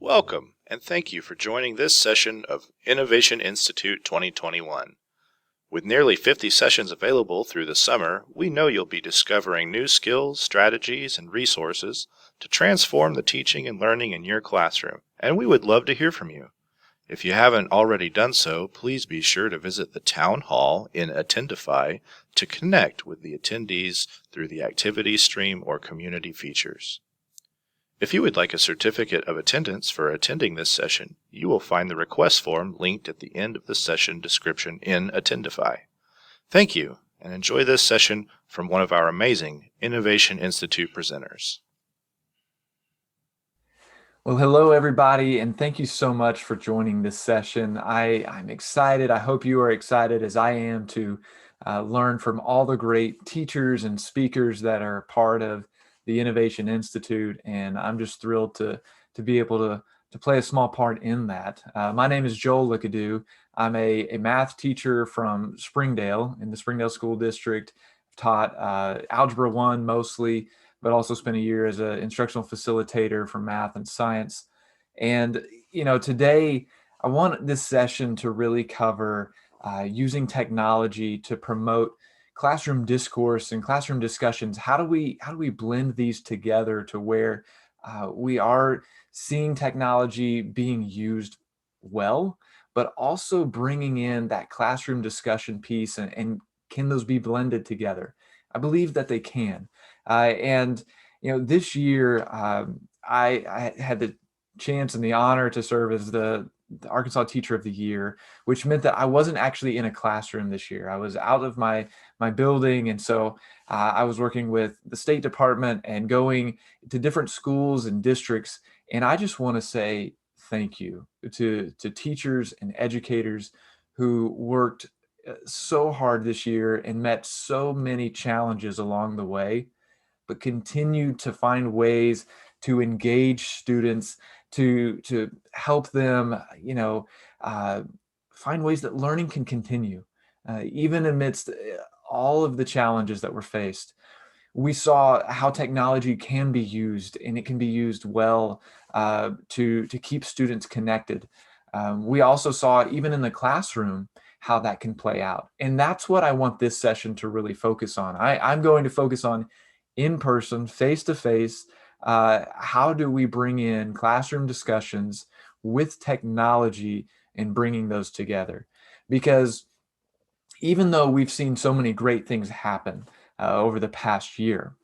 Welcome, and thank you for joining this session of Innovation Institute 2021. With nearly 50 sessions available through the summer, we know you'll be discovering new skills, strategies, and resources to transform the teaching and learning in your classroom, and we would love to hear from you. If you haven't already done so, please be sure to visit the Town Hall in Attendify to connect with the attendees through the activity stream or community features. If you would like a certificate of attendance for attending this session, you will find the request form linked at the end of the session description in Attendify. Thank you, and enjoy this session from one of our amazing Innovation Institute presenters. Well, hello, everybody, and thank you so much for joining this session. I'm excited. I hope you are excited as I am to learn from all the great teachers and speakers that are part of the Innovation Institute, and I'm just thrilled to be able to play a small part in that. My name is Joel Lickadoo. I'm a math teacher from Springdale in the Springdale School District. Taught Algebra 1 mostly, but also spent a year as an instructional facilitator for math and science. And, today I want this session to really cover using technology to promote classroom discourse and classroom discussions. How do we blend these together to where we are seeing technology being used well, but also bringing in that classroom discussion piece, and can those be blended together? I believe that they can. And this year, I had the chance and the honor to serve as the Arkansas Teacher of the Year, which meant that I wasn't actually in a classroom this year. I was out of my building, and so I was working with the State Department and going to different schools and districts. And I just want to say thank you to teachers and educators who worked so hard this year and met so many challenges along the way, but continued to find ways to engage students, to help them, find ways that learning can continue, even amidst all of the challenges that were faced. We saw how technology can be used, and it can be used well to keep students connected. We also saw, even in the classroom, how that can play out. And that's what I want this session to really focus on. I'm going to focus on in-person, face-to-face. How do we bring in classroom discussions with technology and bringing those together? Because even though we've seen so many great things happen over the past year,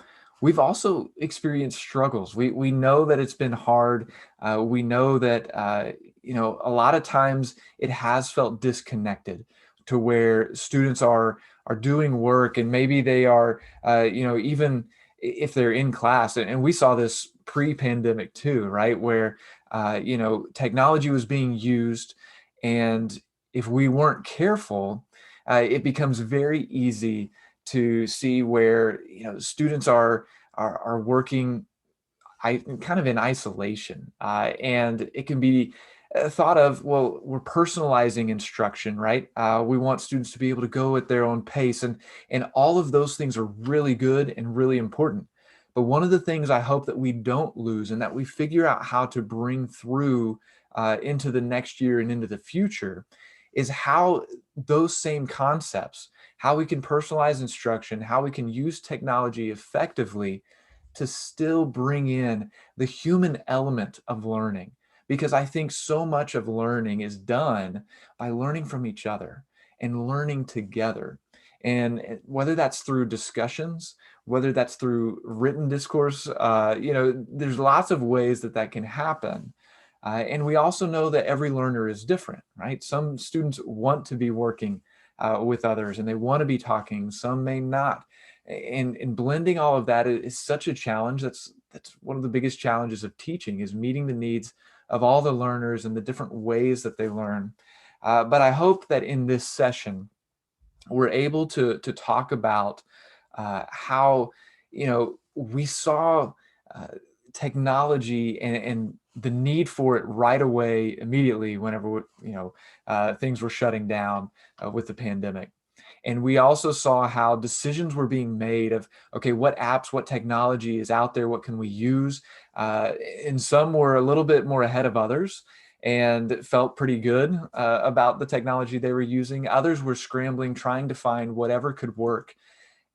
we've also experienced struggles. We know that it's been hard. We know that a lot of times it has felt disconnected, to where students are doing work, and maybe they are even if they're in class. And we saw this pre-pandemic too, right? Where technology was being used, and if we weren't careful, it becomes very easy to see where students are working kind of in isolation, and it can be thought of, well, we're personalizing instruction, right? We want students to be able to go at their own pace, and all of those things are really good and really important. But one of the things I hope that we don't lose, and that we figure out how to bring through into the next year and into the future, is how those same concepts, how we can personalize instruction, how we can use technology effectively to still bring in the human element of learning. Because I think so much of learning is done by learning from each other and learning together. And whether that's through discussions, whether that's through written discourse, there's lots of ways that can happen. And we also know that every learner is different, right? Some students want to be working with others, and they want to be talking. Some may not. And blending all of that is such a challenge. That's one of the biggest challenges of teaching, is meeting the needs of all the learners and the different ways that they learn. But I hope that in this session, we're able to talk about how we saw technology and the need for it right away, immediately, whenever things were shutting down with the pandemic. And we also saw how decisions were being made of, okay, what apps, what technology is out there, what can we use? And some were a little bit more ahead of others and felt pretty good about the technology they were using. Others were scrambling, trying to find whatever could work.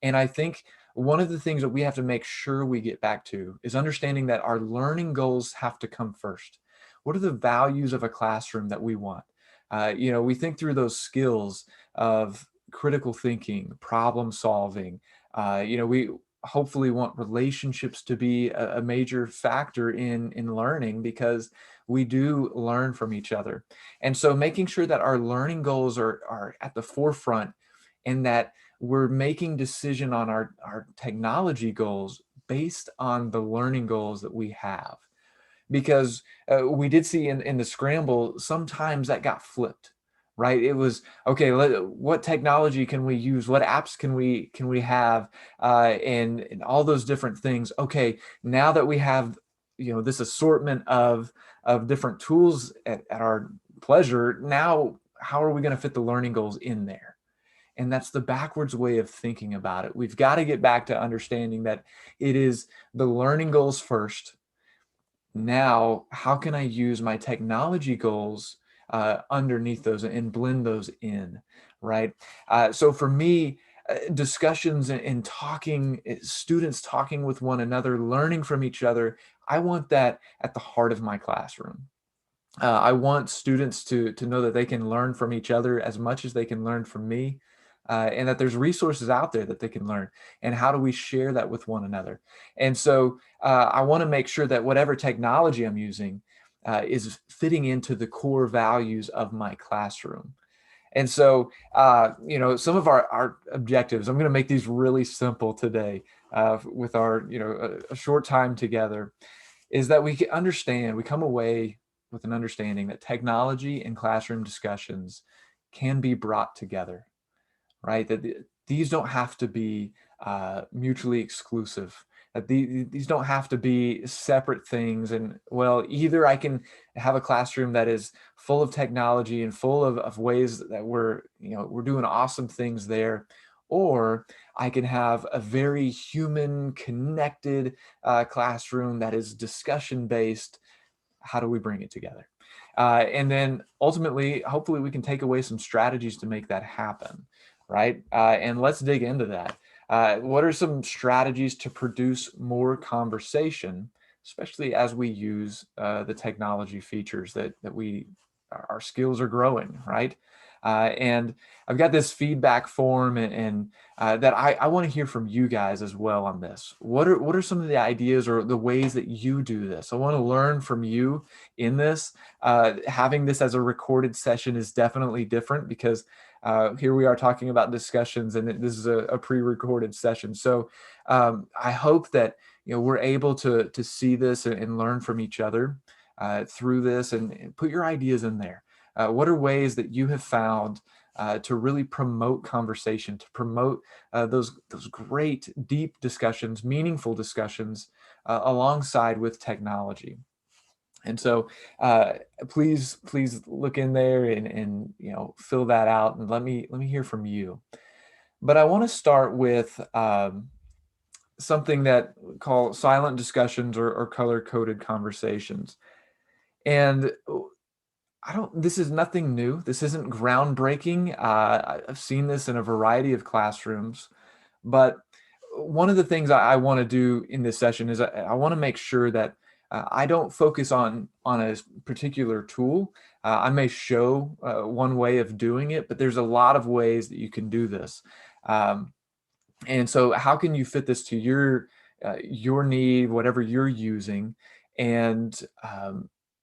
And I think one of the things that we have to make sure we get back to is understanding that our learning goals have to come first. What are the values of a classroom that we want? We think through those skills of critical thinking, problem solving. We hopefully want relationships to be a major factor in learning, because we do learn from each other. And so making sure that our learning goals are at the forefront, and that we're making decision on our technology goals based on the learning goals that we have. Because we did see in the scramble, sometimes that got flipped, right? It was, okay, what technology can we use? What apps can we have? And all those different things. Okay, now that we have, this assortment of different tools at our pleasure, now how are we going to fit the learning goals in there? And that's the backwards way of thinking about it. We've got to get back to understanding that it is the learning goals first. Now, how can I use my technology goals underneath those and blend those in, right? So for me, discussions and talking, students talking with one another, learning from each other, I want that at the heart of my classroom. I want students to know that they can learn from each other as much as they can learn from me, and that there's resources out there that they can learn. And how do we share that with one another? And so I want to make sure that whatever technology I'm using is fitting into the core values of my classroom. And so, some of our objectives, I'm going to make these really simple today with our, a short time together, is that we come away with an understanding that technology and classroom discussions can be brought together, right? That these don't have to be mutually exclusive. That these don't have to be separate things. And well, either I can have a classroom that is full of technology and full of ways that we're doing awesome things there, or I can have a very human connected classroom that is discussion based. How do we bring it together? And then ultimately, hopefully we can take away some strategies to make that happen, right? And let's dig into that. What are some strategies to produce more conversation, especially as we use the technology features that our skills are growing, right? And I've got this feedback form, and that I want to hear from you guys as well on this. What are some of the ideas or the ways that you do this? I want to learn from you in this. Having this as a recorded session is definitely different, because here we are talking about discussions, and this is a pre-recorded session. So I hope that we're able to see this and learn from each other through this, and put your ideas in there. What are ways that you have found to really promote conversation, to promote those great deep discussions, meaningful discussions alongside with technology? And so please look in there and fill that out, and let me hear from you. But I want to start with something that we call silent discussions or color coded conversations. And this is nothing new. This isn't groundbreaking. I've seen this in a variety of classrooms, but one of the things I want to do in this session is I want to make sure that I don't focus on a particular tool. I may show one way of doing it, but there's a lot of ways that you can do this. And so how can you fit this to your need, whatever you're using? And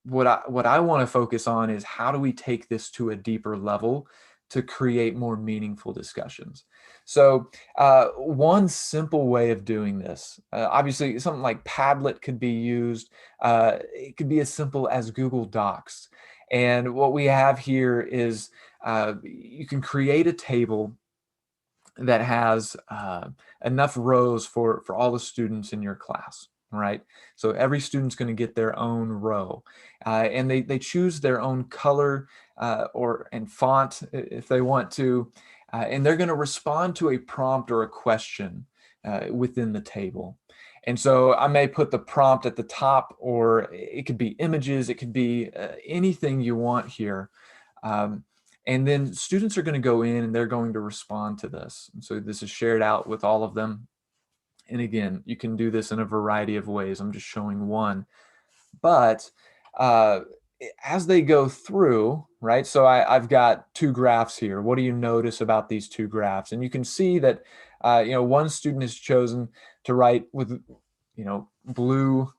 what I want to focus on is, how do we take this to a deeper level to create more meaningful discussions? So one simple way of doing this, obviously something like Padlet could be used. It could be as simple as Google Docs. And what we have here is you can create a table that has enough rows for all the students in your class, right? So every student's going to get their own row, and they choose their own color and font if they want to. and they're going to respond to a prompt or a question within the table. And so I may put the prompt at the top, or it could be images, it could be anything you want here. And then students are going to go in and they're going to respond to this. And so this is shared out with all of them. And again, you can do this in a variety of ways. I'm just showing one. But as they go through, right? So I've got two graphs here. What do you notice about these two graphs? And you can see that, one student has chosen to write with, blue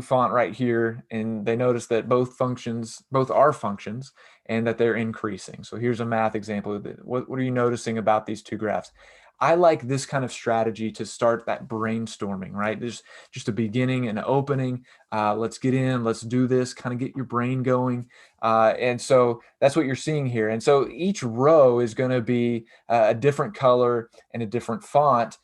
font right here, and they notice that both are functions, and that they're increasing. So here's a math example. What are you noticing about these two graphs? I like this kind of strategy to start that brainstorming, right? There's just a beginning and opening. Let's get in, let's do this, kind of get your brain going. And so that's what you're seeing here. And so each row is going to be a different color and a different font,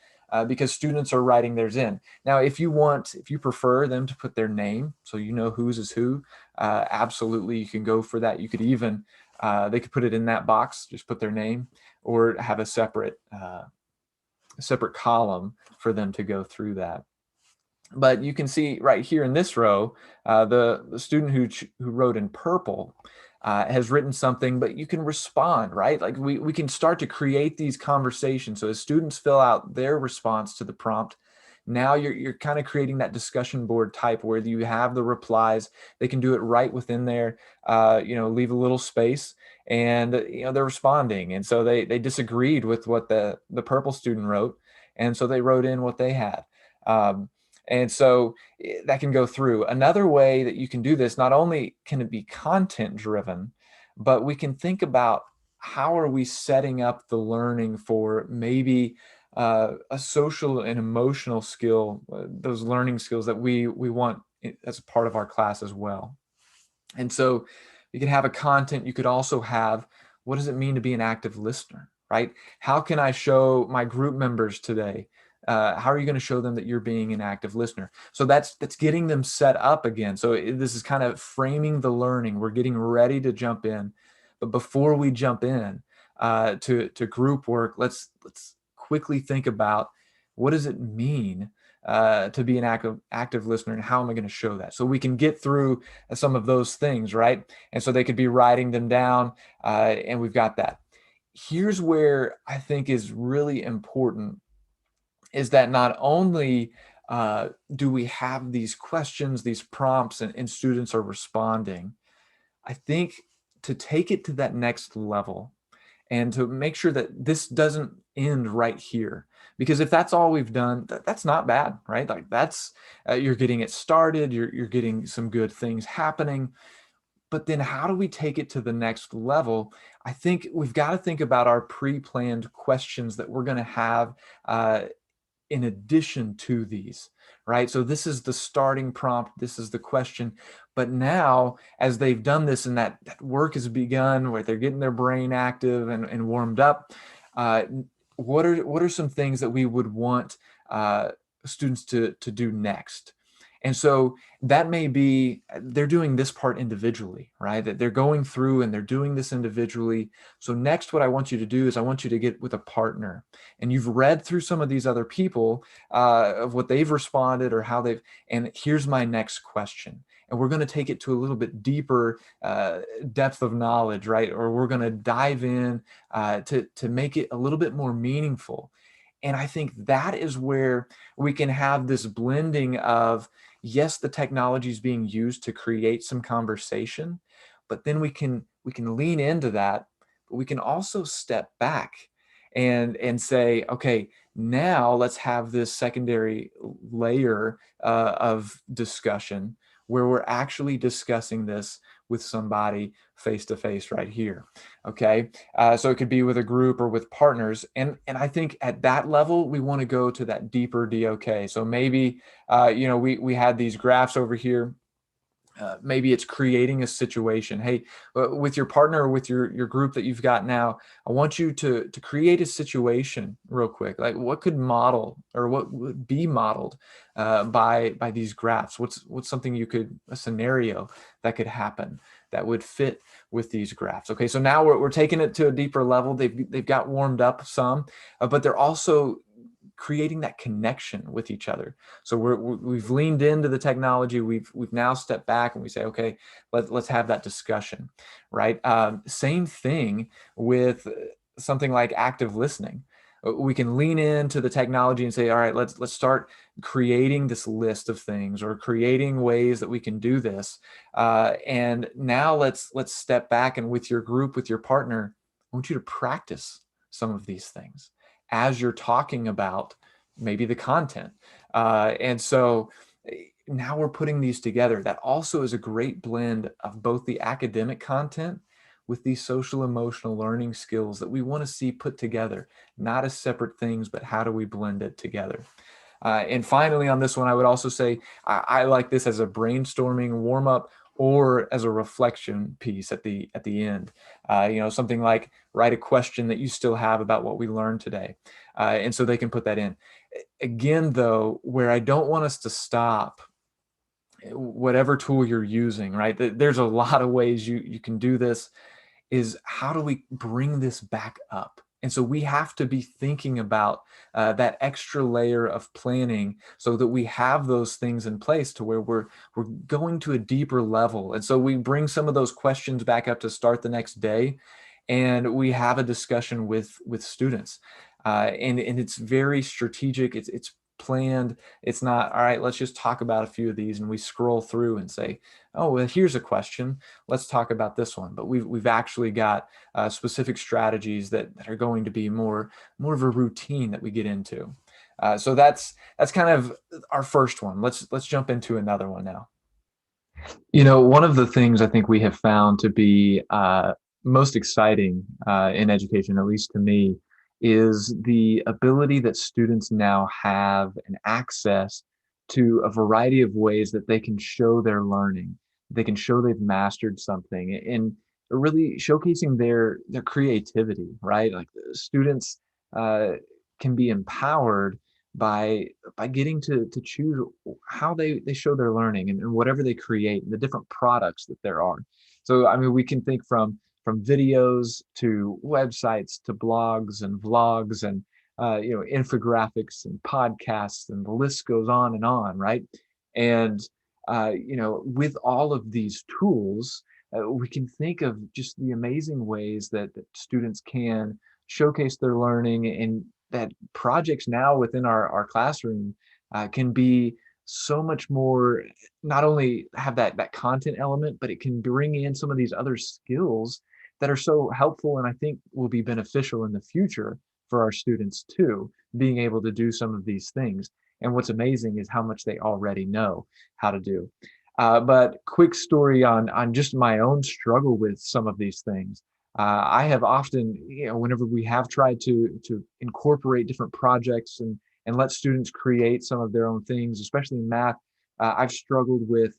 because students are writing theirs in. Now, if you prefer them to put their name, so you know whose is who, absolutely, you can go for that. You could even, they could put it in that box, just put their name, or have a separate column for them to go through that. But you can see right here in this row, the student who wrote in purple has written something, but you can respond, right? Like we can start to create these conversations. So as students fill out their response to the prompt, now you're kind of creating that discussion board type where you have the replies. They can do it right within there, leave a little space, and they're responding. And so they disagreed with what the purple student wrote, and so they wrote in what they had. And so that can go through. Another way that you can do this, not only can it be content driven, but we can think about how are we setting up the learning for maybe a social and emotional skill, those learning skills that we want as a part of our class as well. And so you can have a content. You could also have, what does it mean to be an active listener, right? How can I show my group members today? How are you going to show them that you're being an active listener? So that's getting them set up again. So this is kind of framing the learning. We're getting ready to jump in, but before we jump in to group work, let's quickly think about, what does it mean to be an active listener, and how am I going to show that? So we can get through some of those things, right? And so they could be writing them down, and we've got that. Here's where I think is really important, is that not only do we have these questions, these prompts, and students are responding, I think to take it to that next level and to make sure that this doesn't end right here. Because if that's all we've done, that's not bad, right? Like that's, you're getting it started, you're getting some good things happening. But then how do we take it to the next level? I think we've got to think about our pre-planned questions that we're going to have in addition to these, right? So this is the starting prompt, this is the question. But now, as they've done this and that work has begun, where they're getting their brain active and warmed up, what are some things that we would want students to do next? And so that may be, they're doing this part individually, right? That they're going through and they're doing this individually. So next, what I want you to do is I want you to get with a partner, and you've read through some of these other people of what they've responded or how they've, and here's my next question. And we're going to take it to a little bit deeper depth of knowledge, right? Or we're going to dive in to make it a little bit more meaningful. And I think that is where we can have this blending of, yes, the technology is being used to create some conversation, but then we can lean into that, but we can also step back and say, okay, now let's have this secondary layer of discussion where we're actually discussing this with somebody face to face right here. Okay. So it could be with a group or with partners. And I think at that level, we want to go to that deeper DOK. So maybe, we had these graphs over here. Maybe it's creating a situation. Hey, with your partner or with your group that you've got now, I want you to create a situation real quick. Like what could model or what would be modeled by these graphs? What's something a scenario that could happen that would fit with these graphs? Okay, so now we're taking it to a deeper level. They've got warmed up some, but they're also creating that connection with each other. So we've leaned into the technology. We've now stepped back and we say, okay, let's have that discussion, right? Same thing with something like active listening. We can lean into the technology and say, all right, let's start creating this list of things or creating ways that we can do this. And now let's step back, and with your group, with your partner, I want you to practice some of these things as you're talking about maybe the content. And so now we're putting these together. That also is a great blend of both the academic content with these social emotional learning skills that we want to see put together, not as separate things, but how do we blend it together? And finally, on this one, I would also say I like this as a brainstorming warm up or as a reflection piece at the end. Something like write a question that you still have about what we learned today, and so they can put that in. Again, though, where I don't want us to stop, whatever tool you're using, right? There's a lot of ways you can do this. Is how do we bring this back up? And so we have to be thinking about that extra layer of planning so that we have those things in place to where we're going to a deeper level. And so we bring some of those questions back up to start the next day, and we have a discussion with students. And it's very strategic. It's planned. It's not, all right, let's just talk about a few of these, and we scroll through and say, oh, well, here's a question. Let's talk about this one. But we've actually got specific strategies that are going to be more of a routine that we get into. So that's kind of our first one. Let's jump into another one now. One of the things I think we have found to be most exciting in education, at least to me, is the ability that students now have and access to a variety of ways that they can show their learning. They can show they've mastered something, and really showcasing their creativity, right? Like students uh, can be empowered by getting to choose how they show their learning, and whatever they create and the different products that there are. So I mean, we can think from videos to websites to blogs and vlogs and infographics and podcasts, and the list goes on, right? And with all of these tools, we can think of just the amazing ways that students can showcase their learning, and that projects now within our classroom can be so much more, not only have that content element, but it can bring in some of these other skills that are so helpful, and I think will be beneficial in the future for our students too, being able to do some of these things. And what's amazing is how much they already know how to do. But quick story on just my own struggle with some of these things. I have often, whenever we have tried to incorporate different projects and let students create some of their own things, especially in math, I've struggled with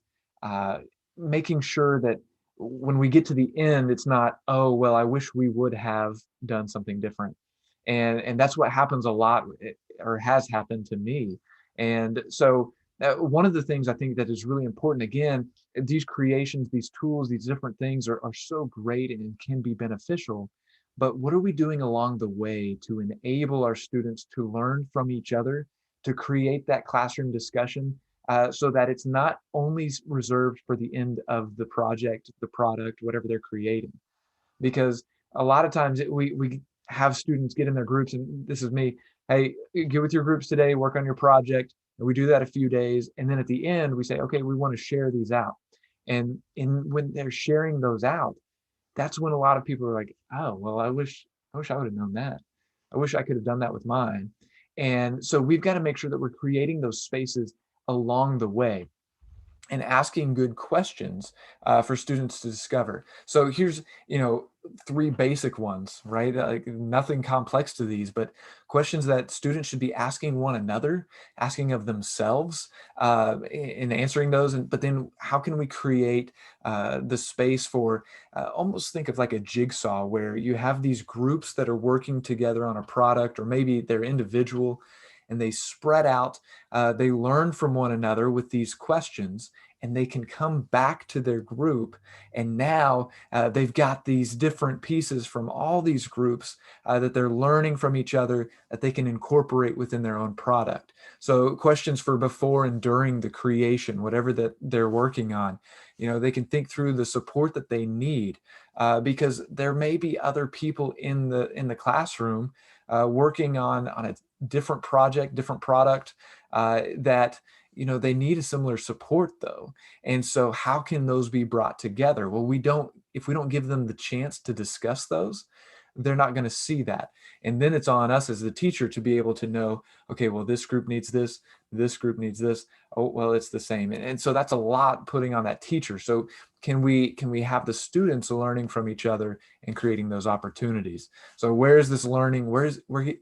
making sure that when we get to the end, it's not, oh, well, I wish we would have done something different. And that's what happens a lot, or has happened to me. And so one of the things I think that is really important, again, these creations, these tools, these different things are so great and can be beneficial. But what are we doing along the way to enable our students to learn from each other, to create that classroom discussion, so that it's not only reserved for the end of the project, the product, whatever they're creating? Because a lot of times we have students get in their groups, and this is me, hey, get with your groups today, work on your project. And we do that a few days. And then at the end, we say, okay, we want to share these out. And when they're sharing those out, that's when a lot of people are like, oh, well, I wish I would have known that. I wish I could have done that with mine. And so we've got to make sure that we're creating those spaces along the way and asking good questions for students to discover. So here's, three basic ones, right? Like nothing complex to these, but questions that students should be asking one another, asking of themselves, in answering those. And but then how can we create the space for almost think of like a jigsaw where you have these groups that are working together on a product, or maybe they're individual, and they spread out. They learn from one another with these questions, and they can come back to their group, and now they've got these different pieces from all these groups that they're learning from each other that they can incorporate within their own product. So questions for before and during the creation, whatever that they're working on, they can think through the support that they need, because there may be other people in the classroom working on a different project, different product, that they need a similar support though. And so how can those be brought together? Well, if we don't give them the chance to discuss those, they're not going to see that. And then it's on us as the teacher to be able to know, okay, well, this group needs this group needs this. Oh, well, it's the same. And so that's a lot putting on that teacher. So can we have the students learning from each other and creating those opportunities? So where is this learning? Where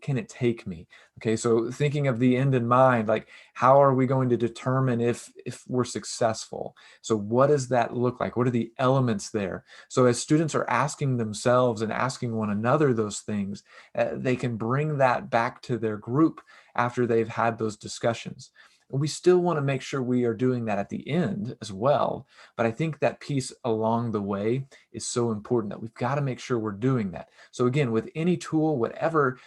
can it take me? Okay, so thinking of the end in mind, like how are we going to determine if we're successful? So what does that look like? What are the elements there? So as students are asking themselves and asking one another those things, they can bring that back to their group after they've had those discussions. We still want to make sure we are doing that at the end as well. But I think that piece along the way is so important that we've got to make sure we're doing that. So again, with any tool, whatever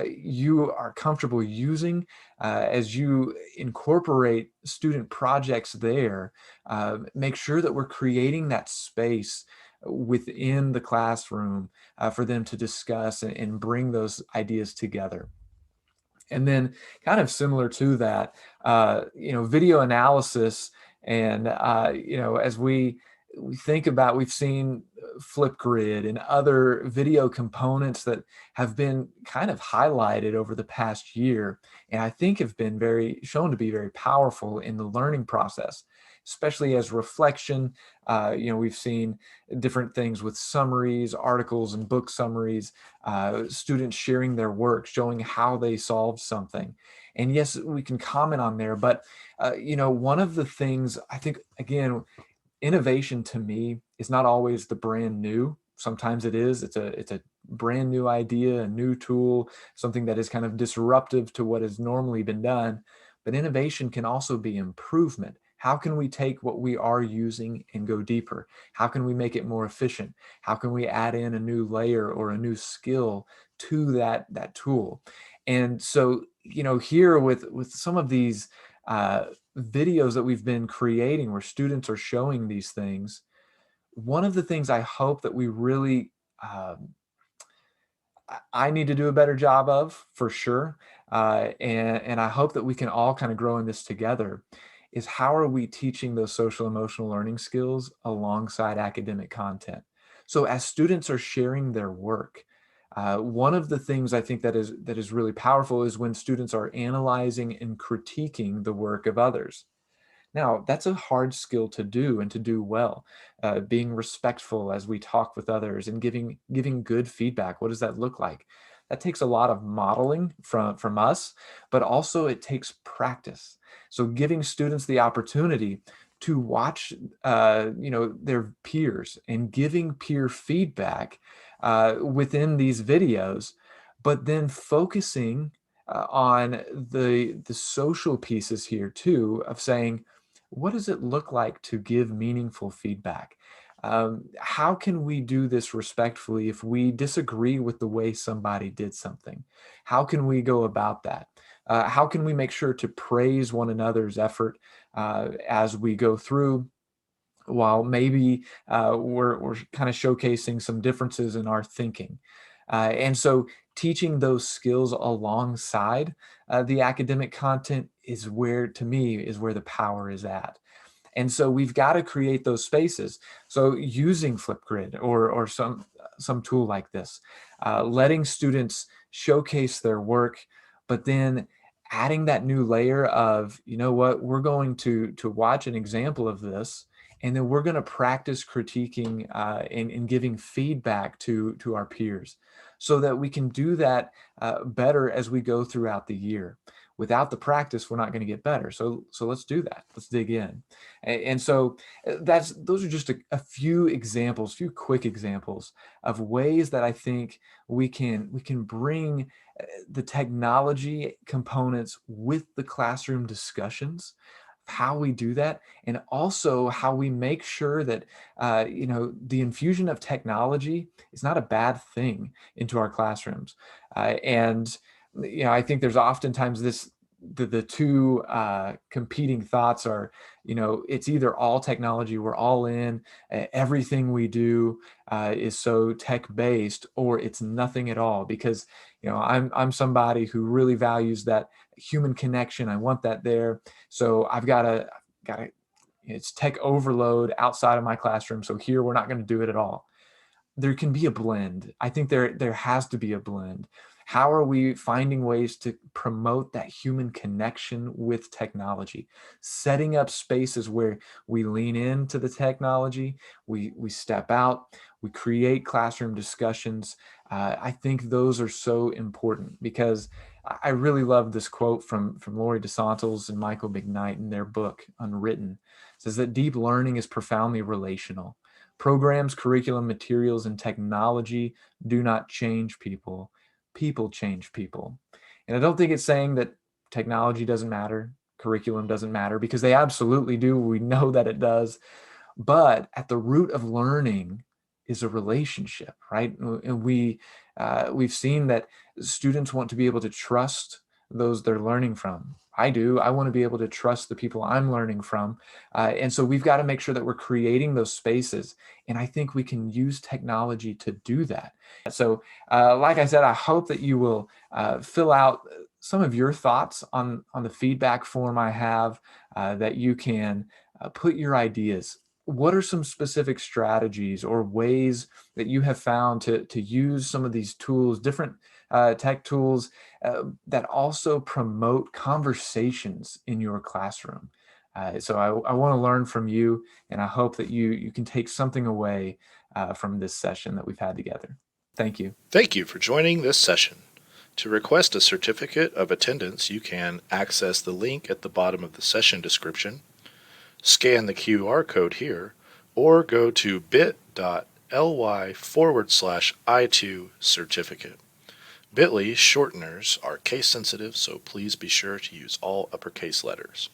you are comfortable using, as you incorporate student projects there, make sure that we're creating that space within the classroom for them to discuss and bring those ideas together. And then kind of similar to that, video analysis. And, as we think about, we've seen Flipgrid and other video components that have been kind of highlighted over the past year. And I think have been shown to be very powerful in the learning process, especially as reflection. We've seen different things with summaries, articles and book summaries, students sharing their work, showing how they solved something. And yes, we can comment on there, but one of the things I think, again, innovation to me is not always the brand new. Sometimes it is. It's a brand new idea, a new tool, something that is kind of disruptive to what has normally been done. But innovation can also be improvement. How can we take what we are using and go deeper? How can we make it more efficient? How can we add in a new layer or a new skill to that tool? And so, here with some of these videos that we've been creating where students are showing these things, one of the things I hope that we really, I need to do a better job of, for sure, and I hope that we can all kind of grow in this together, is how are we teaching those social emotional learning skills alongside academic content? So as students are sharing their work, one of the things I think that is really powerful is when students are analyzing and critiquing the work of others. Now, that's a hard skill to do and to do well. Being respectful as we talk with others and giving good feedback. What does that look like? That takes a lot of modeling from us, but also it takes practice. So giving students the opportunity to watch, their peers and giving peer feedback within these videos, but then focusing on the social pieces here too, of saying, what does it look like to give meaningful feedback? How can we do this respectfully if we disagree with the way somebody did something? How can we go about that? How can we make sure to praise one another's effort as we go through, while maybe we're kind of showcasing some differences in our thinking? And so teaching those skills alongside the academic content is where, to me, is where the power is at. And so we've got to create those spaces. So using Flipgrid or some tool like this, letting students showcase their work, but then adding that new layer of, you know what, we're going to watch an example of this, And then we're going to practice critiquing and giving feedback to our peers so that we can do that better as we go throughout the year. Without the practice, we're not going to get better. So let's do that. Let's dig in. And so those are just a few examples, few quick examples of ways that I think we can bring the technology components with the classroom discussions, how we do that, and also how we make sure that the infusion of technology is not a bad thing into our classrooms. And I think there's oftentimes the two competing thoughts are, it's either all technology, we're all in, everything we do is so tech based, or it's nothing at all. Because I'm somebody who really values that human connection. I want that there. So I've got to it's tech overload outside of my classroom. So here we're not going to do it at all. There can be a blend. I think there has to be a blend. How are we finding ways to promote that human connection with technology? Setting up spaces where we lean into the technology, we step out, we create classroom discussions. I think those are so important, because I really love this quote from Laurie DeSantos and Michael McKnight in their book, Unwritten. It says that deep learning is profoundly relational. Programs, curriculum, materials, and technology do not change people. People change people. And I don't think it's saying that technology doesn't matter, curriculum doesn't matter, because they absolutely do. We know that it does. But at the root of learning is a relationship, right? And we've seen that students want to be able to trust those they're learning from. I do. I want to be able to trust the people I'm learning from. And so we've got to make sure that we're creating those spaces. And I think we can use technology to do that. So, like I said, I hope that you will fill out some of your thoughts on the feedback form I have, that you can put your ideas. What are some specific strategies or ways that you have found to use some of these tools, different tech tools, that also promote conversations in your classroom? So I want to learn from you, and I hope that you can take something away from this session that we've had together. Thank you. Thank you for joining this session. To request a certificate of attendance, you can access the link at the bottom of the session description, scan the QR code here, or go to bit.ly/I2 certificate. Bit.ly shorteners are case sensitive, so please be sure to use all uppercase letters.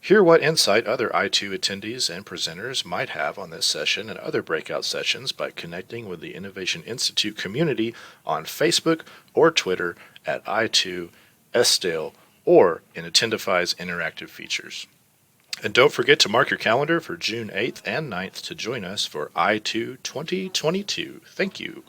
Hear what insight other I2 attendees and presenters might have on this session and other breakout sessions by connecting with the Innovation Institute community on Facebook or Twitter at I2 Estale or in Attendify's interactive features. And don't forget to mark your calendar for June 8th and 9th to join us for I2 2022. Thank you.